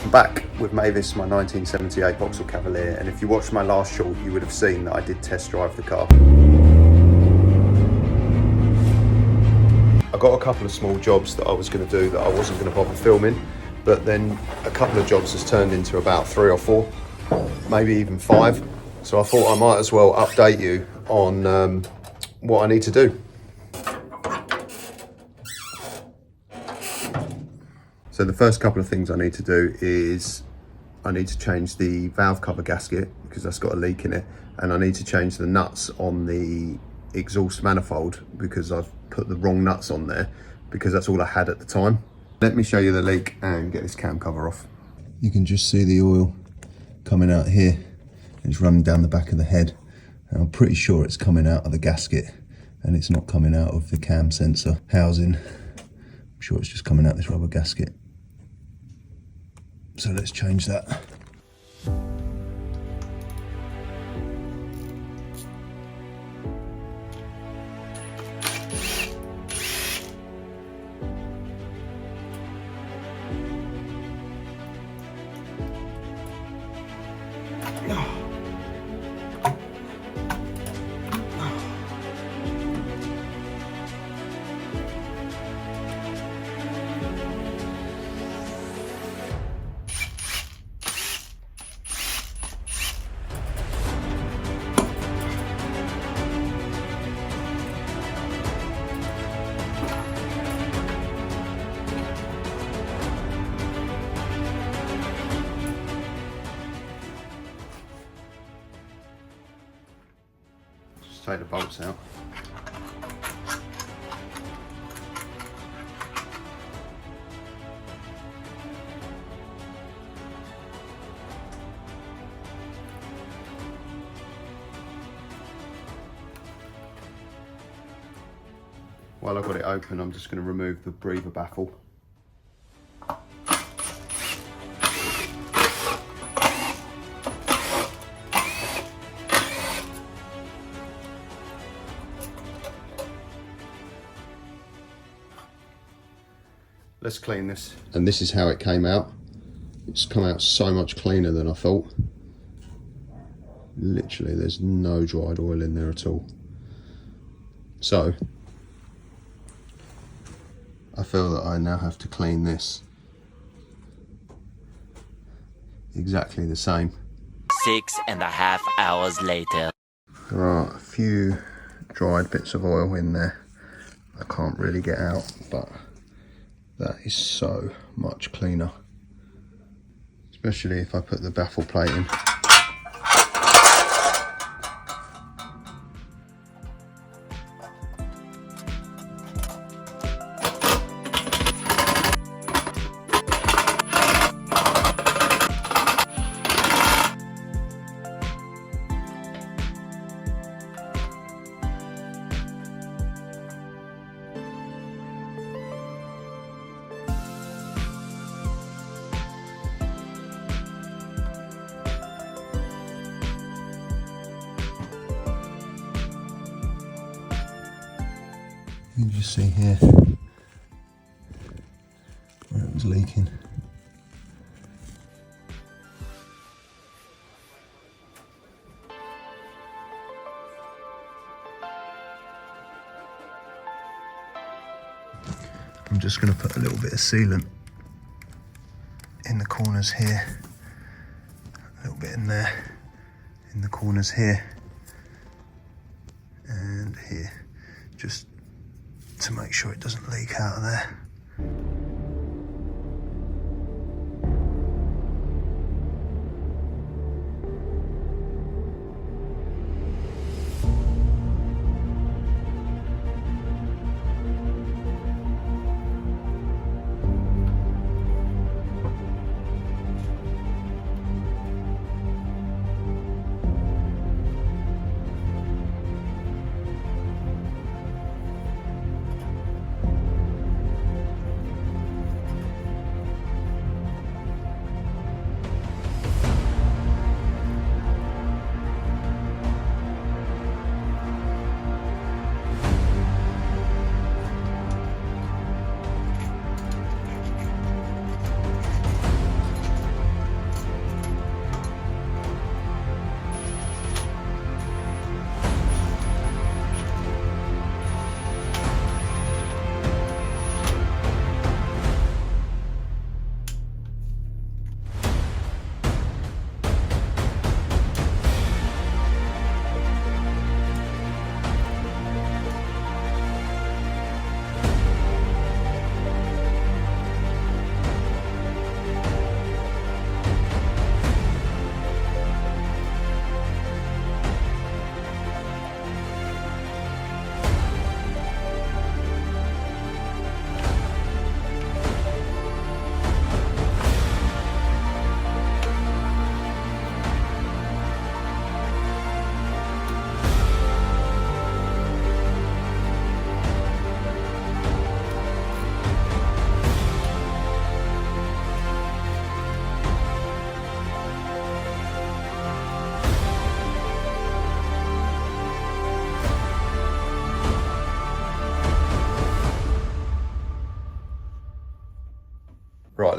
I'm back with Mavis, my 1978 Vauxhall Cavalier, and if you watched my last short you would have seen that I did test drive the car. I got a couple of small jobs that I was going to do that I wasn't going to bother filming, but then a couple of jobs has turned into about 3 or 4, maybe even 5. So I thought I might as well update you on what I need to do. So the first couple of things I need to do is I need to change the valve cover gasket because that's got a leak in it, and I need to change the nuts on the exhaust manifold because I've put the wrong nuts on there because that's all I had at the time. Let me show you the leak and get this cam cover off. You can just see the oil coming out here and it's running down the back of the head, and I'm pretty sure it's coming out of the gasket and it's not coming out of the cam sensor housing. I'm sure it's just coming out this rubber gasket. So let's change that. Take the bolts out. While I've got it open, I'm just going to remove the breather baffle. Let's clean this. And this is how it came out. It's come out so much cleaner than I thought. Literally, there's no dried oil in there at all. So, I feel that I now have to clean this exactly the same. 6.5 hours later. There are a few dried bits of oil in there I can't really get out, but that is so much cleaner, especially if I put the baffle plate in. You can just see here where it was leaking. I'm just going to put a little bit of sealant in the corners here, a little bit in there, in the corners here, and here, just to make sure it doesn't leak out of there.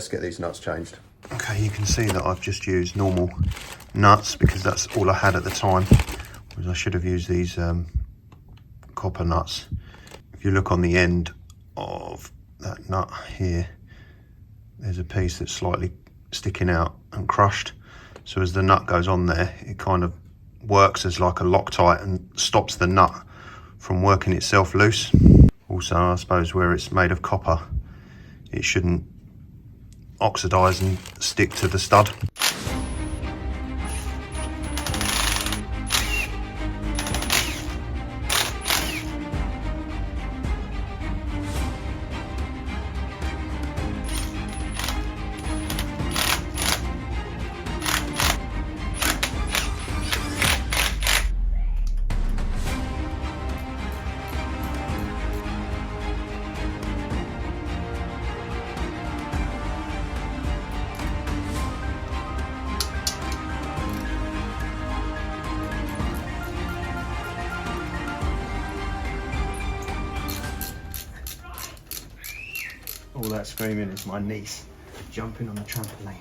let's get these nuts changed. Okay, you can see that I've just used normal nuts because that's all I had at the time. Whereas I should have used these copper nuts. If you look on the end of that nut here, there's a piece that's slightly sticking out and crushed. So as the nut goes on there, it kind of works as like a Loctite and stops the nut from working itself loose. Also, I suppose where it's made of copper, it shouldn't oxidize and stick to the stud. All that screaming is my niece jumping on the trampoline.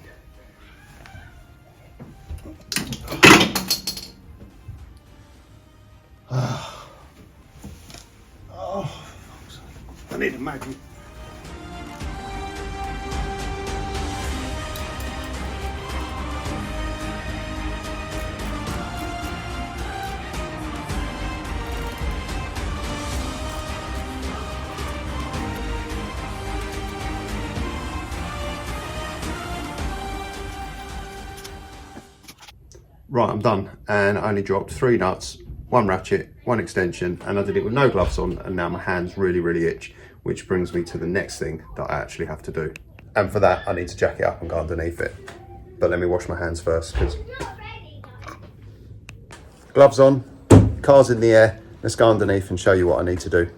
Oh, I need a magnet. Right, I'm done, and I only dropped 3 nuts, 1 ratchet, 1 extension, and I did it with no gloves on, and now my hands really itch, which brings me to the next thing that I actually have to do. And for that, I need to jack it up and go underneath it. But let me wash my hands first, because gloves on, car's in the air, let's go underneath and show you what I need to do.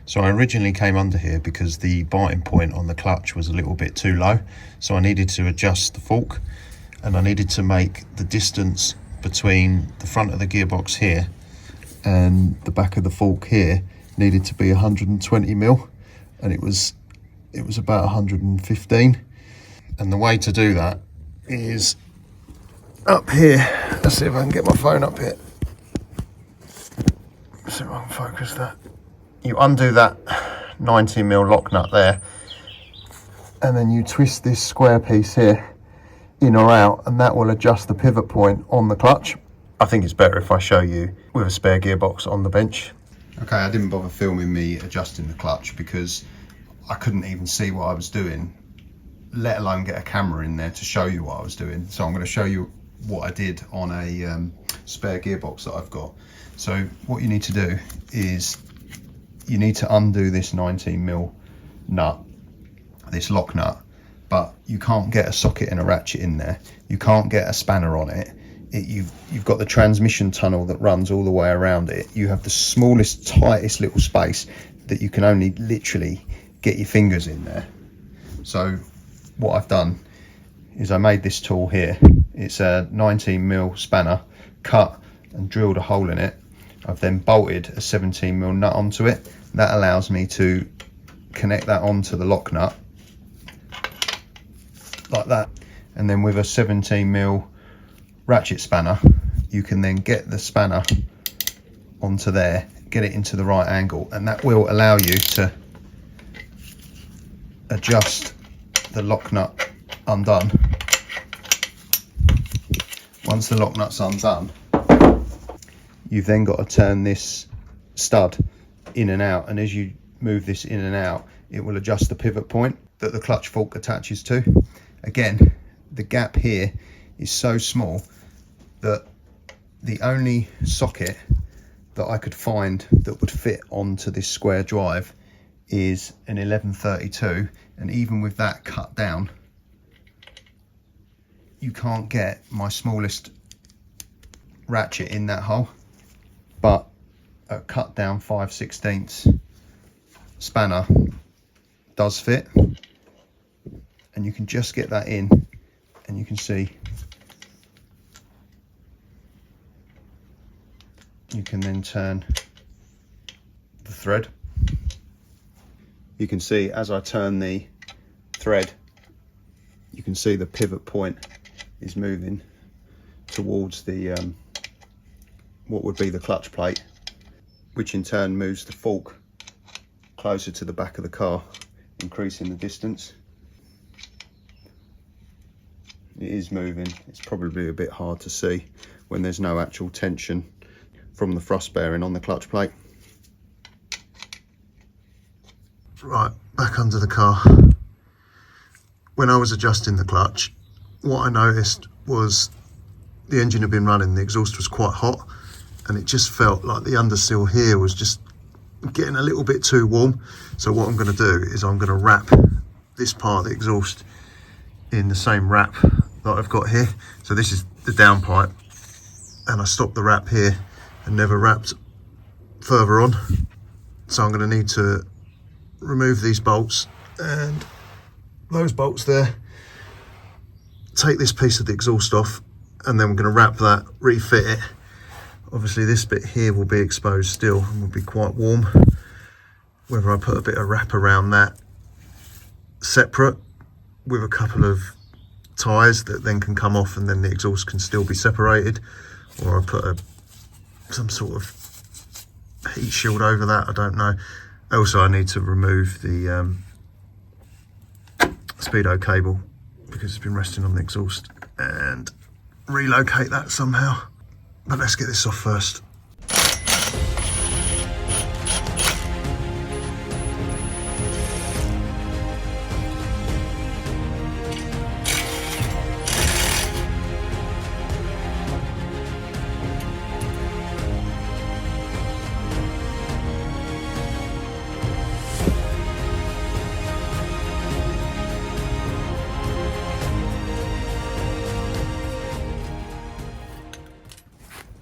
So I originally came under here because the biting point on the clutch was a little bit too low, so I needed to adjust the fork, and I needed to make the distance between the front of the gearbox here and the back of the fork here needed to be 120 mil, and it was about 115. And the way to do that is up here. Let's see if I can get my phone up here. Let's see if I can focus that. You undo that 90 mil lock nut there, and then you twist this square piece here in or out, and that will adjust the pivot point on the clutch. I think it's better if I show you with a spare gearbox on the bench. Okay, I didn't bother filming me adjusting the clutch because I couldn't even see what I was doing, let alone get a camera in there to show you what I was doing. So I'm going to show you what I did on a spare gearbox that I've got. So what you need to do is you need to undo this 19 mil nut, this lock nut, but you can't get a socket and a ratchet in there. You can't get a spanner on it. You've got the transmission tunnel that runs all the way around it. You have the smallest, tightest little space that you can only literally get your fingers in there. So what I've done is I made this tool here. It's a 19 mil spanner, cut and drilled a hole in it. I've then bolted a 17 mil nut onto it. That allows me to connect that onto the lock nut like that, and then with a 17 mil ratchet spanner you can then get the spanner onto there, get it into the right angle, and that will allow you to adjust the lock nut undone. Once the lock nut's undone, you've then got to turn this stud in and out, and as you move this in and out it will adjust the pivot point that the clutch fork attaches to. Again, the gap here is so small that the only socket that I could find that would fit onto this square drive is an 1132, and even with that cut down you can't get my smallest ratchet in that hole, but a cut down 5/16 spanner does fit, and you can just get that in, and you can see you can then turn the thread. You can see as I turn the thread you can see the pivot point is moving towards the what would be the clutch plate, which in turn moves the fork closer to the back of the car, increasing the distance. It is moving. It's probably a bit hard to see when there's no actual tension from the thrust bearing on the clutch plate. Right, back under the car. When I was adjusting the clutch, what I noticed was the engine had been running, the exhaust was quite hot, and it just felt like the undersill here was just getting a little bit too warm. So what I'm going to do is I'm going to wrap this part of the exhaust in the same wrap that I've got here. So this is the downpipe, and I stopped the wrap here and never wrapped further on. So I'm going to need to remove these bolts and those bolts there, take this piece of the exhaust off, and then we're going to wrap that, refit it. Obviously this bit here will be exposed still and will be quite warm. Whether I put a bit of wrap around that separate with a couple of ties that then can come off and then the exhaust can still be separated, or I put some sort of heat shield over that, I don't know. Also I need to remove the speedo cable because it's been resting on the exhaust, and relocate that somehow. But let's get this off first.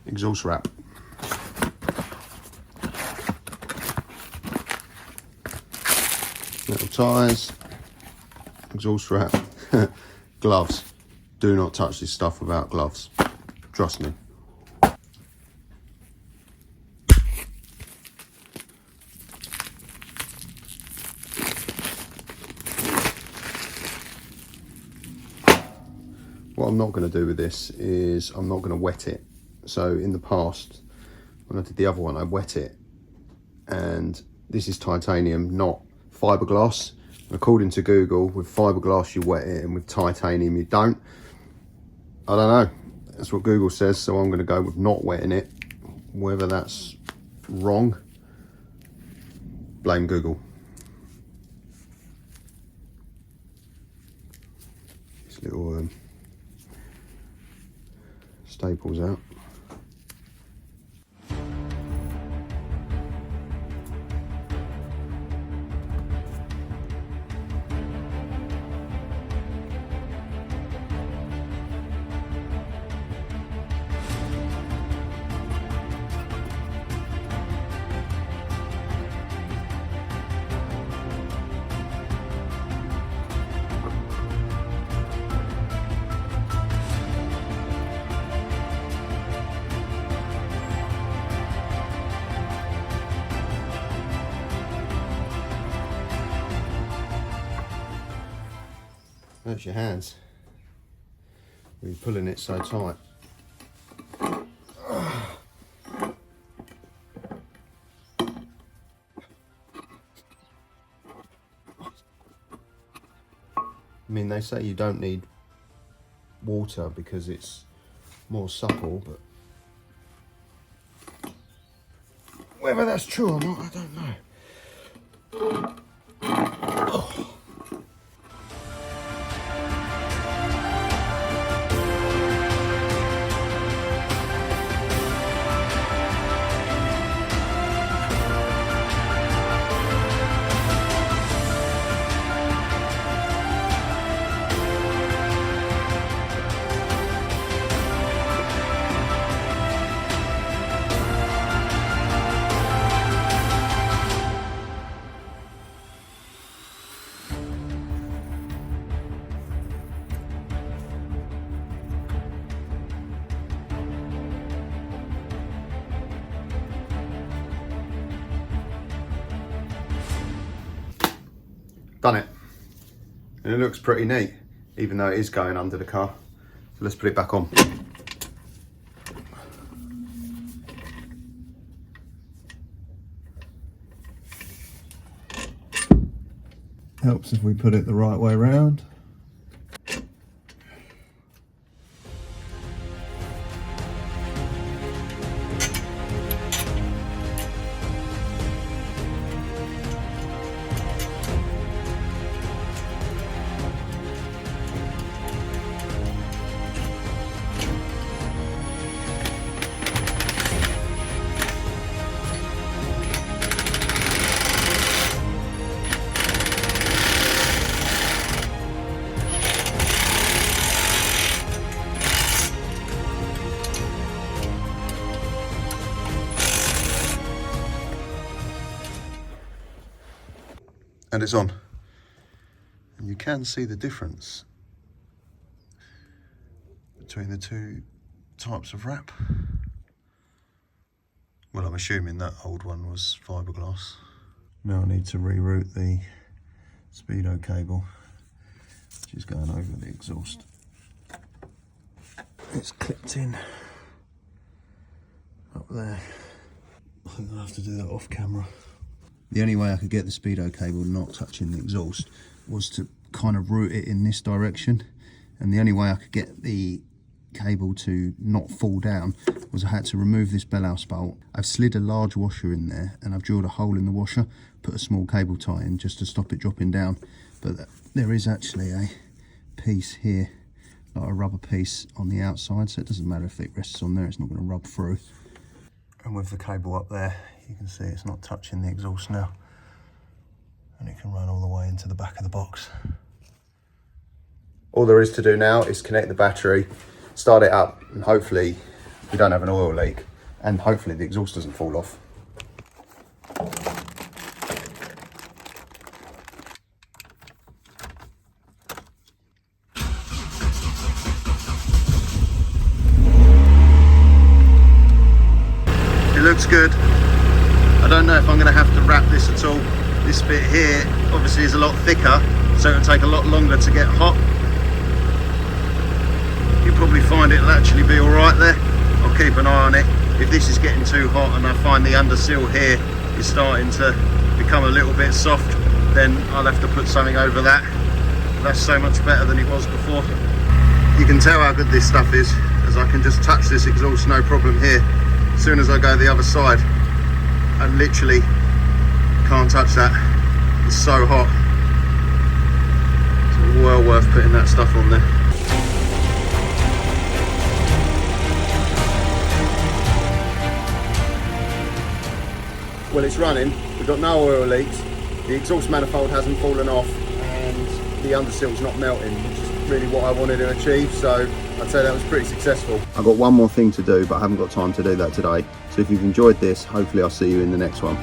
Exhaust wrap. Little tyres, exhaust wrap, gloves. Do not touch this stuff without gloves. Trust me. What I'm not going to do with this is I'm not going to wet it. So in the past, when I did the other one, I wet it, and this is titanium, not fiberglass. According to Google, with fiberglass you wet it, and with titanium you don't. I don't know, that's what Google says, so I'm going to go with not wetting it. Whether that's wrong, blame Google. This little staples out. That's your hands. You're pulling it so tight. I mean, they say you don't need water because it's more supple, but whether that's true or not, I don't know. Oh. Done it, and it looks pretty neat. even though it is going under the car. So let's put it back on. Helps if we put it the right way around. And it's on. And you can see the difference between the two types of wrap. Well, I'm assuming that old one was fiberglass. Now I need to reroute the speedo cable, which is going over the exhaust. It's clipped in up there. I think I'll have to do that off camera. The only way I could get the speedo cable not touching the exhaust was to kind of route it in this direction, and the only way I could get the cable to not fall down was I had to remove this bellhouse bolt. I've slid a large washer in there and I've drilled a hole in the washer, put a small cable tie in just to stop it dropping down, but there is actually a piece here, like a rubber piece on the outside, so it doesn't matter if it rests on there, it's not going to rub through. And with the cable up there, you can see it's not touching the exhaust now, and it can run all the way into the back of the box. All there is to do now is connect the battery, start it up, and hopefully we don't have an oil leak, and hopefully the exhaust doesn't fall off. It looks good. I don't know if I'm going to have to wrap this at all. This bit here obviously is a lot thicker, so it'll take a lot longer to get hot. You'll probably find it'll actually be alright there. I'll keep an eye on it. If this is getting too hot and I find the undersill here is starting to become a little bit soft, then I'll have to put something over that. That's so much better than it was before. You can tell how good this stuff is, as I can just touch this exhaust no problem here. As soon as I go the other side, I literally can't touch that. It's so hot. It's well worth putting that stuff on there. Well, it's running. We've got no oil leaks. The exhaust manifold hasn't fallen off, and the undersill's not melting, which is really what I wanted to achieve. So I'd say that was pretty successful. I've got one more thing to do, but I haven't got time to do that today. So if you've enjoyed this, hopefully I'll see you in the next one.